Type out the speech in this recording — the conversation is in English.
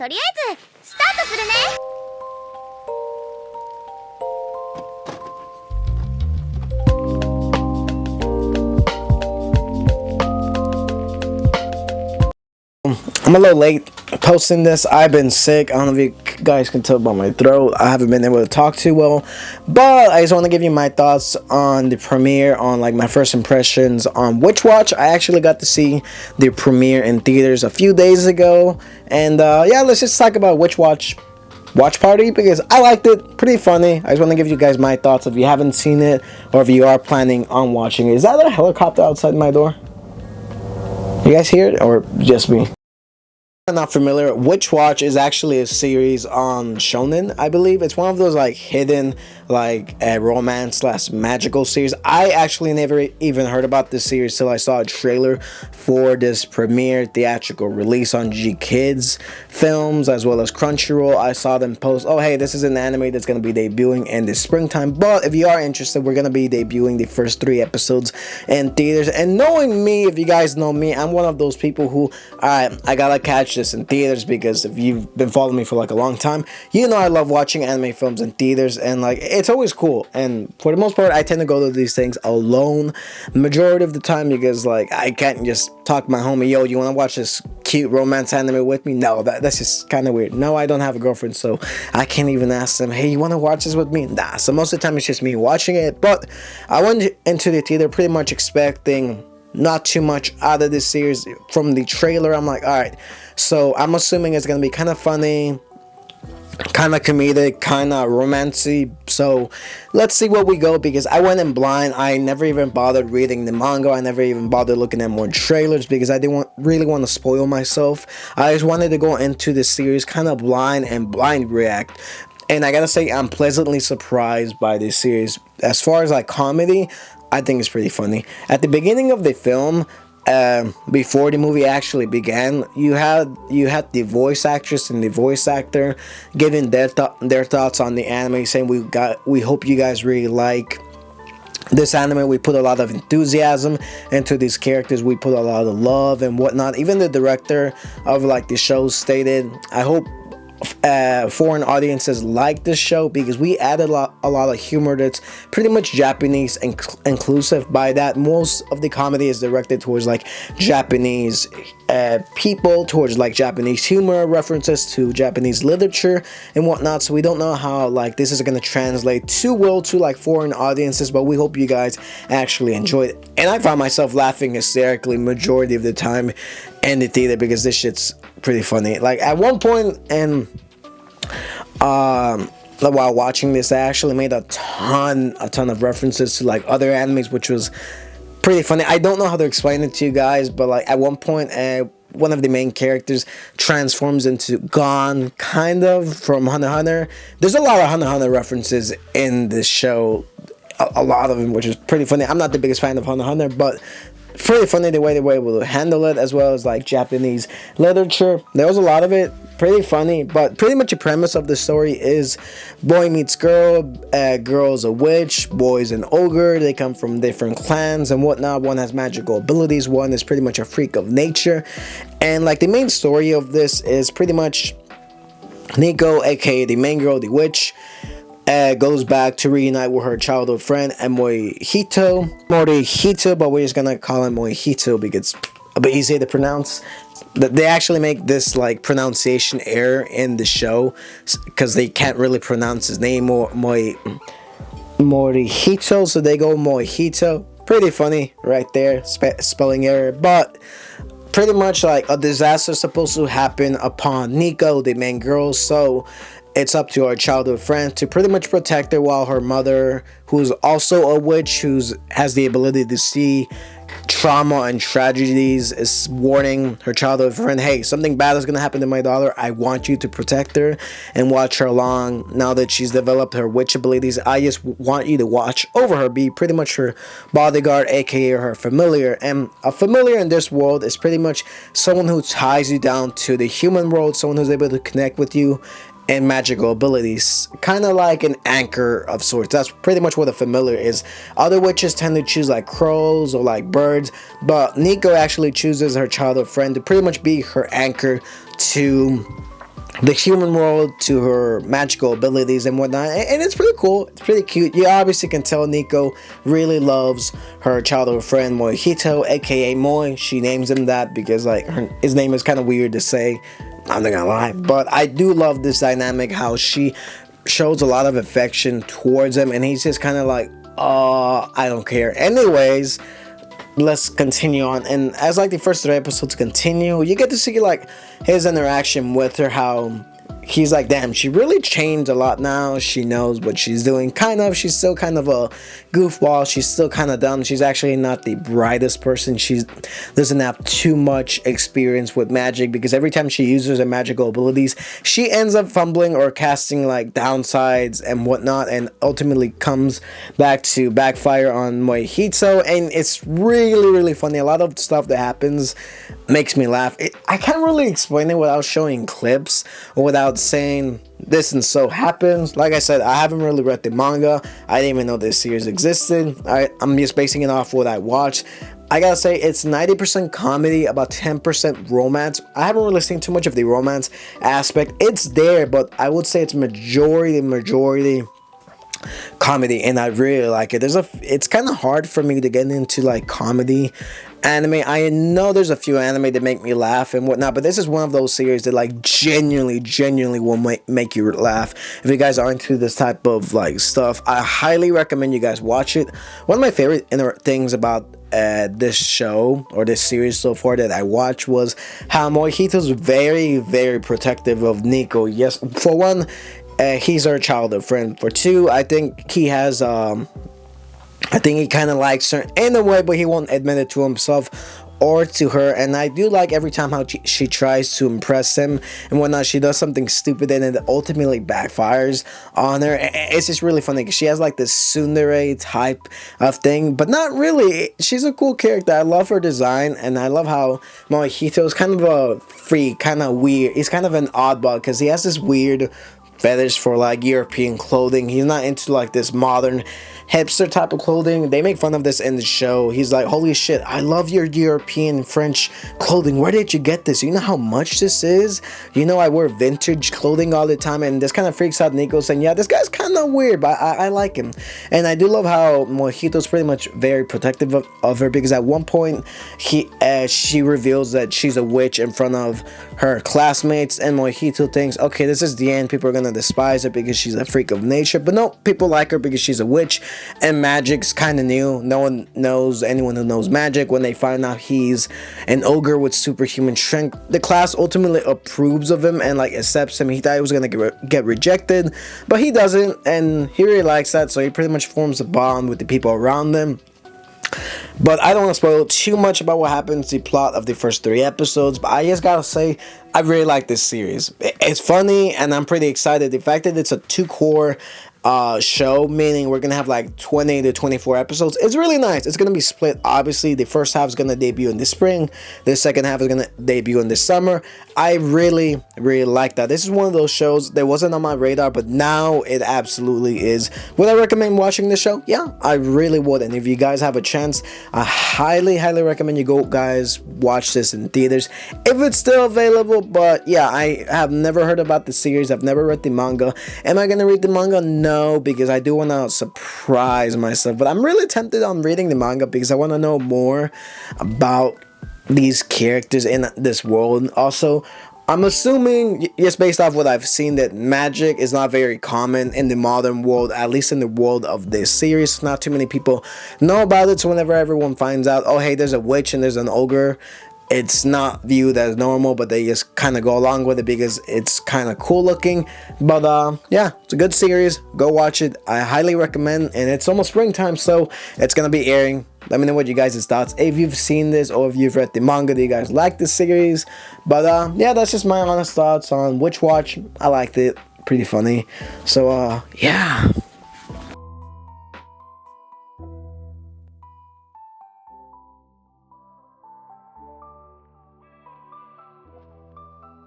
とりあえずスタートするね。I'm a little late posting this. I've been sick. I don't know if you guys can tell by my throat. I haven't been able to talk too well. But I just want to give you my thoughts on the premiere, on like my first impressions on Witch Watch. I actually got to see the premiere in theaters a few days ago. And yeah, let's just talk about Witch Watch watch party because I liked it. Pretty funny. I just want to give you guys my thoughts if you haven't seen it or if you are planning on watching it. Is that a helicopter outside my door? You guys hear it or just me? I'm not familiar, Witch Watch is actually a series on Shonen, I believe. It's one of those like hidden like romance slash magical series. I actually never even heard about this series till I saw a trailer for this premiere theatrical release on G Kids Films as well as Crunchyroll. I saw them post, oh hey, this is an anime that's going to be debuting in the springtime, but if you are interested, we're going to be debuting the first 3 episodes in theaters. And knowing me, if you guys know me, I'm one of those people who, alright, I gotta catch this in theaters, because if you've been following me for like a long time, you know I love watching anime films in theaters, and like it's always cool. And for the most part, I tend to go to these things alone majority of the time, because like I can't just talk to my homie, yo, you want to watch this cute romance anime with me? No, that's just kind of weird. No, I don't have a girlfriend, so I can't even ask them, hey, you want to watch this with me? Nah. So most of the time it's just me watching it. But I went into the theater pretty much expecting not too much out of this series. From the trailer, I'm like, all right, so I'm assuming it's gonna be kind of funny, kind of comedic, kind of romancy. So let's see what we go, because I went in blind. I never even bothered reading the manga. I never even bothered looking at more trailers, because I didn't really want to spoil myself. I just wanted to go into this series kind of blind and blind react. And I gotta say, I'm pleasantly surprised by this series. As far as like comedy, I think it's pretty funny. At the beginning of the film, before the movie actually began, you had the voice actress and the voice actor giving their thoughts on the anime, saying we hope you guys really like this anime. We put a lot of enthusiasm into these characters. We put a lot of love and whatnot. Even the director of like the show stated, I hope foreign audiences like this show, because we added a lot of humor that's pretty much Japanese inclusive. By that, most of the comedy is directed towards like Japanese people, towards like Japanese humor, references to Japanese literature and whatnot. So we don't know how like this is going to translate too well to like foreign audiences, but we hope you guys actually enjoyed it. And I found myself laughing hysterically majority of the time in the theater, because this shit's pretty funny. Like at one point, and while watching this, I actually made a ton of references to like other animes, which was pretty funny. I don't know how to explain it to you guys, but like at one point, one of the main characters transforms into Gon, kind of, from Hunter x Hunter. There's a lot of Hunter x Hunter references in this show, a lot of them, which is pretty funny. I'm not the biggest fan of Hunter x Hunter, but pretty funny the way they were able to handle it, as well as like Japanese literature. There was a lot of it, pretty funny. But pretty much the premise of the story is boy meets girl, girl's a witch, boy's an ogre. They come from different clans and whatnot. One has magical abilities, one is pretty much a freak of nature. And like the main story of this is pretty much Nico, aka the main girl, the witch, goes back to reunite with her childhood friend Morihito, but we're just gonna call him Morihito because it's a bit easier to pronounce. They actually make this like pronunciation error in the show, because they can't really pronounce his name, Morihito, so they go Morihito. Pretty funny right there, spelling error. But pretty much like a disaster is supposed to happen upon Nico, the main girl, so it's up to our childhood friend to pretty much protect her, while her mother, who's also a witch, has the ability to see trauma and tragedies, is warning her childhood friend, hey, something bad is going to happen to my daughter. I want you to protect her and watch her along. Now that she's developed her witch abilities, I just want you to watch over her, be pretty much her bodyguard, aka her familiar. And a familiar in this world is pretty much someone who ties you down to the human world, someone who's able to connect with you and magical abilities, kind of like an anchor of sorts. That's pretty much what a familiar is. Other witches tend to choose like crows or like birds, but Nico actually chooses her childhood friend to pretty much be her anchor to the human world to her magical abilities and whatnot, and it's pretty cool. It's pretty cute. You obviously can tell Nico really loves her childhood friend Mojito, aka Moi. She names him that because like his name is kind of weird to say, I'm not gonna lie, but I do love this dynamic, how she shows a lot of affection towards him and he's just kind of like, oh, I don't care. Anyways, let's continue on. And as like the first 3 episodes continue, you get to see like his interaction with her, how he's like, damn, she really changed a lot now. She knows what she's doing. Kind of, she's still kind of a goofball. She's still kind of dumb. She's actually not the brightest person. She doesn't have too much experience with magic, because every time she uses her magical abilities, she ends up fumbling or casting like downsides and whatnot, and ultimately comes back to backfire on Mojito. And it's really, really funny. A lot of stuff that happens makes me laugh. I can't really explain it without showing clips or without saying this and so happens. Like I said, I haven't really read the manga. I didn't even know this series existed. I'm just basing it off what I watched. I gotta say, it's 90% comedy, about 10% romance. I haven't really seen too much of the romance aspect. It's there, but I would say it's majority comedy, and I really like it. It's kind of hard for me to get into like comedy anime. I know there's a few anime that make me laugh and whatnot, but this is one of those series that like genuinely will make you laugh. If you guys are into this type of like stuff, I highly recommend you guys watch it. One of my favorite things about this show or this series so far that I watched was how Mojito's very protective of Nico. Yes, for one, he's her childhood friend. For two, I think he has I think he kind of likes her in a way, but he won't admit it to himself or to her. And I do like every time how she tries to impress him and whatnot, she does something stupid and it ultimately backfires on her. It's just really funny because she has like this tsundere type of thing, but not really. She's a cool character. I love her design, and I love how Mojito is kind of a freak, kind of weird. He's kind of an oddball because he has this weird fetish for like European clothing. He's not into like this modern hipster type of clothing. They make fun of this in the show. He's like, holy shit, I love your European French clothing. Where did you get this? You know how much this is? You know, I wear vintage clothing all the time. And this kind of freaks out Nico, saying, yeah, this guy's kind of weird, but I like him. And I do love how Mojito's pretty much very protective of her, because at one point she reveals that she's a witch in front of her classmates, and Mojito thinks, okay, this is the end. People are gonna despise her because she's a freak of nature. But no, people like her because she's a witch, and magic's kind of new. No one knows anyone who knows magic. When they find out he's an ogre with superhuman strength, the class ultimately approves of him and like accepts him. He thought he was gonna get rejected, but he doesn't, and he really likes that, so he pretty much forms a bond with the people around him. But I don't want to spoil too much about what happens, the plot of the first 3 episodes. But I just gotta say, I really like this series. It's funny, and I'm pretty excited. The fact that it's a 2-core show, meaning we're gonna have like 20 to 24 episodes, it's really nice. It's gonna be split. Obviously, the first half is gonna debut in the spring. The second half is gonna debut in the summer. I really like that. This is one of those shows that wasn't on my radar, but now it absolutely is. Would I recommend watching this show? Yeah, I really would. And if you guys have a chance, I highly recommend you go guys watch this in theaters if it's still available. But yeah, I have never heard about the series. I've never read the manga. Am I gonna read the manga? No, because I do want to surprise myself. But I'm really tempted on reading the manga because I want to know more about these characters in this world. And also, I'm assuming, just based off what I've seen, that magic is not very common in the modern world, at least in the world of this series. Not too many people know about it, so whenever everyone finds out, oh hey, there's a witch and there's an ogre, it's not viewed as normal, but they just kind of go along with it because it's kind of cool looking. But yeah, it's a good series. Go watch it. I highly recommend, and it's almost springtime, so it's gonna be airing. Let me know what you guys' thoughts. If you've seen this or if you've read the manga, do you guys like this series? But yeah, that's just my honest thoughts on Witch Watch. I liked it. Pretty funny. So yeah.